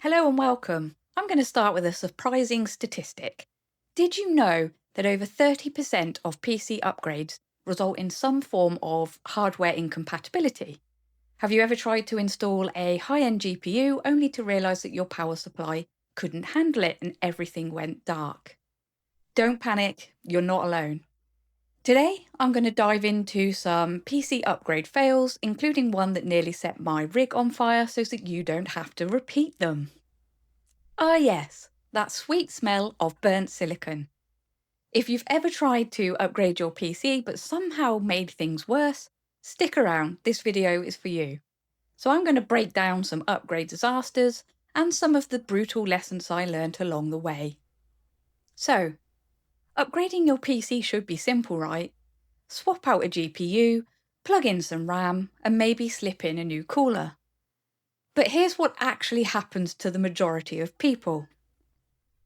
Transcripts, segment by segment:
Hello and welcome. I'm going to start with a surprising statistic. Did you know that over 30% of PC upgrades result in some form of hardware incompatibility? Have you ever tried to install a high-end GPU only to realise that your power supply couldn't handle it and everything went dark? Don't panic, you're not alone. Today, I'm going to dive into some PC upgrade fails, including one that nearly set my rig on fire so that you don't have to repeat them. Ah, yes, that sweet smell of burnt silicon. If you've ever tried to upgrade your PC but somehow made things worse, stick around, this video is for you. So I'm going to break down some upgrade disasters and some of the brutal lessons I learned along the way. So, upgrading your PC should be simple, right? Swap out a GPU, plug in some RAM, and maybe slip in a new cooler. But here's what actually happens to the majority of people.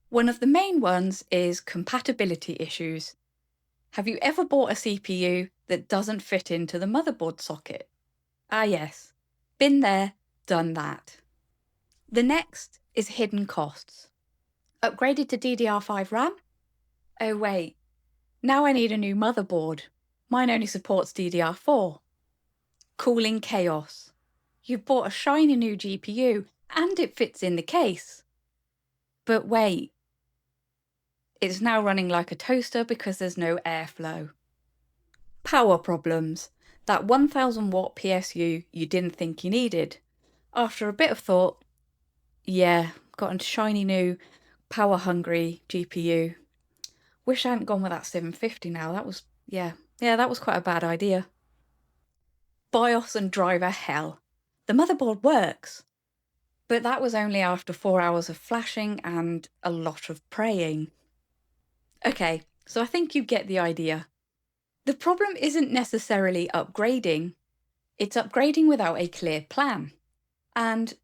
One of the main ones is compatibility issues. Have you ever bought a CPU that doesn't fit into the motherboard socket? Ah yes, been there, done that. The next is hidden costs. Upgraded to DDR5 RAM? Oh wait, now I need a new motherboard. Mine only supports DDR4. Cooling chaos. You've bought a shiny new GPU and it fits in the case. But wait, it's now running like a toaster because there's no airflow. Power problems. That 1000 watt PSU you didn't think you needed. After a bit of thought, yeah, got a shiny new power hungry GPU. Wish I hadn't gone with that 750 now. That was, that was quite a bad idea. BIOS and driver hell. The motherboard works. But that was only after 4 hours of flashing and a lot of praying. Okay, so I think you get the idea. The problem isn't necessarily upgrading, it's upgrading without a clear plan. And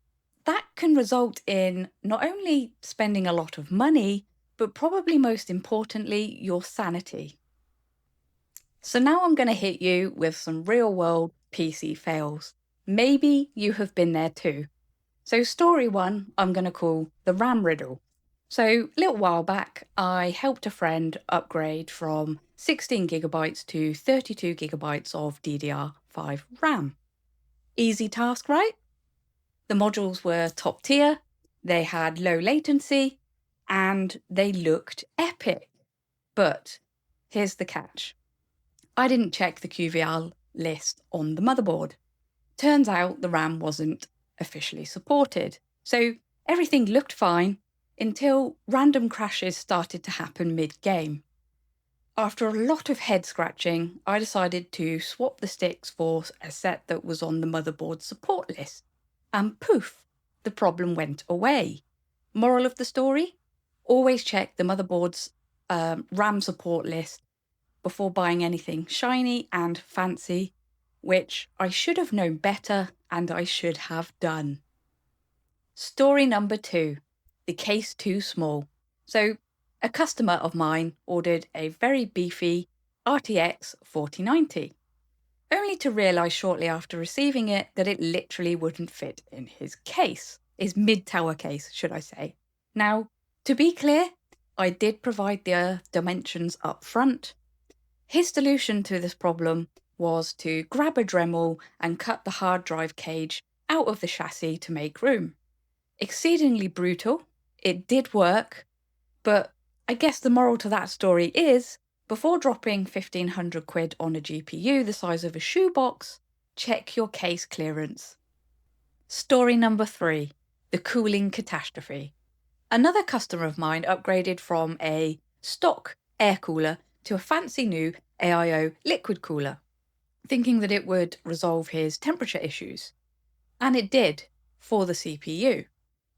that can result in not only spending a lot of money, but probably most importantly, your sanity. So now I'm going to hit you with some real world PC fails. Maybe you have been there too. So story one, I'm going to call the RAM riddle. So a little while back, I helped a friend upgrade from 16 gigabytes to 32 gigabytes of DDR5 RAM. Easy task, right? The modules were top tier, they had low latency, and they looked epic. But here's the catch. I didn't check the QVR list on the motherboard. Turns out the RAM wasn't officially supported. So everything looked fine until random crashes started to happen mid-game. After a lot of head scratching, I decided to swap the sticks for a set that was on the motherboard support list. And poof, the problem went away. Moral of the story? Always check the motherboard's RAM support list before buying anything shiny and fancy, which I should have known better and I should have done. Story number two, the case too small. So a customer of mine ordered a very beefy RTX 4090, only to realise shortly after receiving it that it literally wouldn't fit in his case, his mid-tower case, should I say. Now, to be clear, I did provide the dimensions up front. His solution to this problem was to grab a Dremel and cut the hard drive cage out of the chassis to make room. Exceedingly brutal, it did work, but I guess the moral to that story is, before dropping 1500 quid on a GPU the size of a shoebox, check your case clearance. Story number three, the cooling catastrophe. Another customer of mine upgraded from a stock air cooler to a fancy new AIO liquid cooler, thinking that it would resolve his temperature issues. And it did, for the CPU.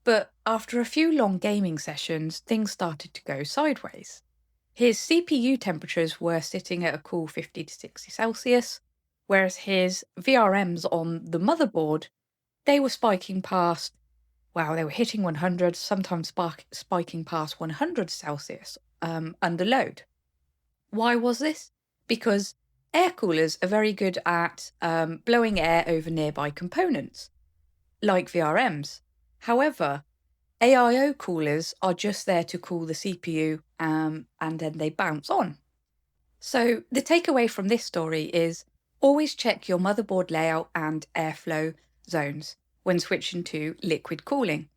But after a few long gaming sessions, things started to go sideways. His CPU temperatures were sitting at a cool 50 to 60 Celsius, whereas his VRMs on the motherboard, they were spiking past, they were hitting 100, sometimes spiking past 100 Celsius under load. Why was this? Because air coolers are very good at blowing air over nearby components, like VRMs. However, AIO coolers are just there to cool the CPU and then they bounce on. So the takeaway from this story is always check your motherboard layout and airflow zones when switching to liquid cooling.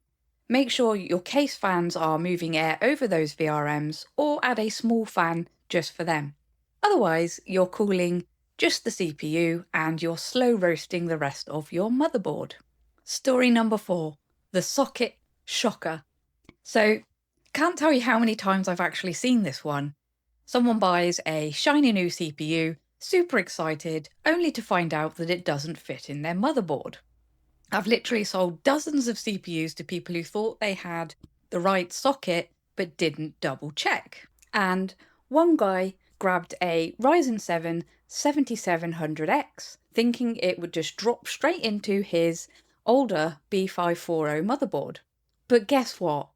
Make sure your case fans are moving air over those VRMs or add a small fan just for them. Otherwise, you're cooling just the CPU and you're slow roasting the rest of your motherboard. Story number 4, the socket shocker. So, can't tell you how many times I've actually seen this one. Someone buys a shiny new CPU, super excited, only to find out that it doesn't fit in their motherboard. I've literally sold dozens of CPUs to people who thought they had the right socket but didn't double check. And one guy grabbed a Ryzen 7 7700X, thinking it would just drop straight into his older B540 motherboard. But guess what?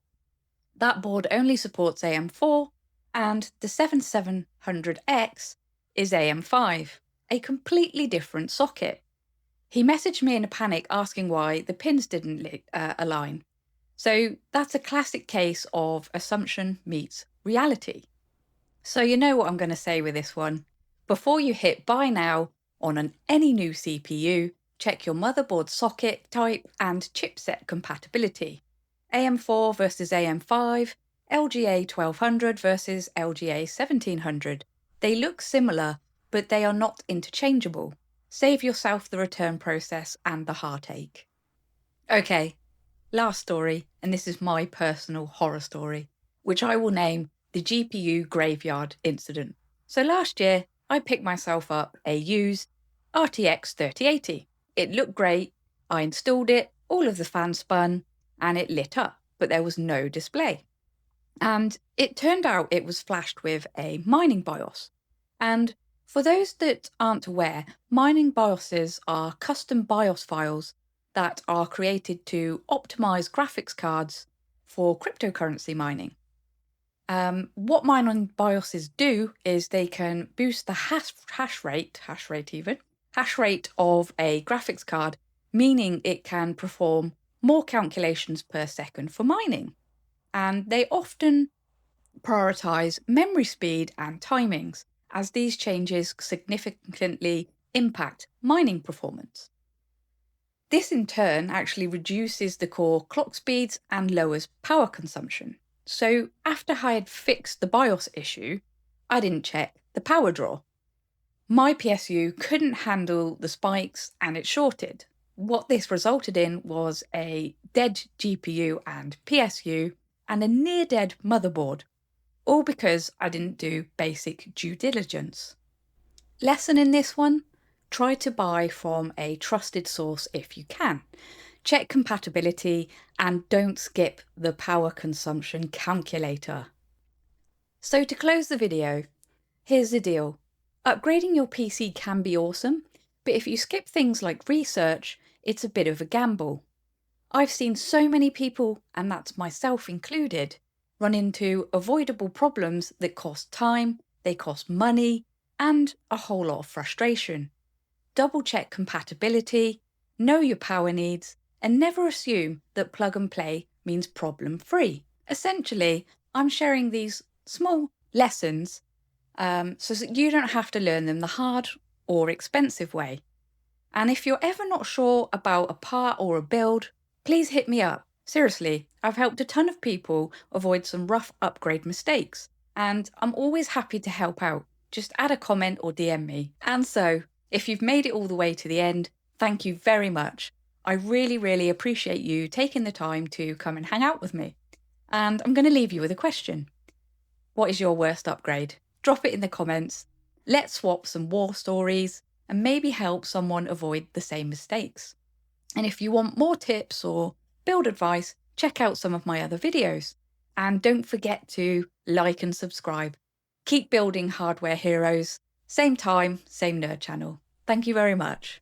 That board only supports AM4, and the 7700X is AM5, a completely different socket. He messaged me in a panic asking why the pins didn't align. So that's a classic case of assumption meets reality. So you know what I'm going to say with this one. Before you hit buy now on any new CPU, check your motherboard socket type and chipset compatibility. AM4 versus AM5, LGA 1200 versus LGA 1700. They look similar, but they are not interchangeable. Save yourself the return process and the heartache. Okay, last story, and this is my personal horror story, which I will name the GPU graveyard incident. So last year, I picked myself up a used RTX 3080. It looked great, I installed it, all of the fans spun, and it lit up, but there was no display. And it turned out it was flashed with a mining BIOS. And for those that aren't aware, mining BIOSes are custom BIOS files that are created to optimize graphics cards for cryptocurrency mining. What mining BIOSes do is they can boost the hash rate of a graphics card, meaning it can perform more calculations per second for mining. And they often prioritize memory speed and timings, as these changes significantly impact mining performance. This in turn actually reduces the core clock speeds and lowers power consumption. So after I had fixed the BIOS issue, I didn't check the power draw. My PSU couldn't handle the spikes and it shorted. What this resulted in was a dead GPU and PSU and a near dead motherboard, all because I didn't do basic due diligence. Lesson in this one? Try to buy from a trusted source if you can. Check compatibility and don't skip the power consumption calculator. So to close the video, here's the deal. Upgrading your PC can be awesome, but if you skip things like research, it's a bit of a gamble. I've seen so many people, and that's myself included, run into avoidable problems that cost time, they cost money, and a whole lot of frustration. Double check compatibility, know your power needs, and never assume that plug and play means problem free. Essentially, I'm sharing these small lessons so that you don't have to learn them the hard or expensive way. And if you're ever not sure about a part or a build, please hit me up. Seriously, I've helped a ton of people avoid some rough upgrade mistakes, and I'm always happy to help out. Just add a comment or DM me. And so, if you've made it all the way to the end, thank you very much. I really, really appreciate you taking the time to come and hang out with me. And I'm going to leave you with a question. What is your worst upgrade? Drop it in the comments. Let's swap some war stories and maybe help someone avoid the same mistakes. And if you want more tips or build advice, check out some of my other videos. And don't forget to like and subscribe. Keep building hardware heroes. Same time, same nerd channel. Thank you very much.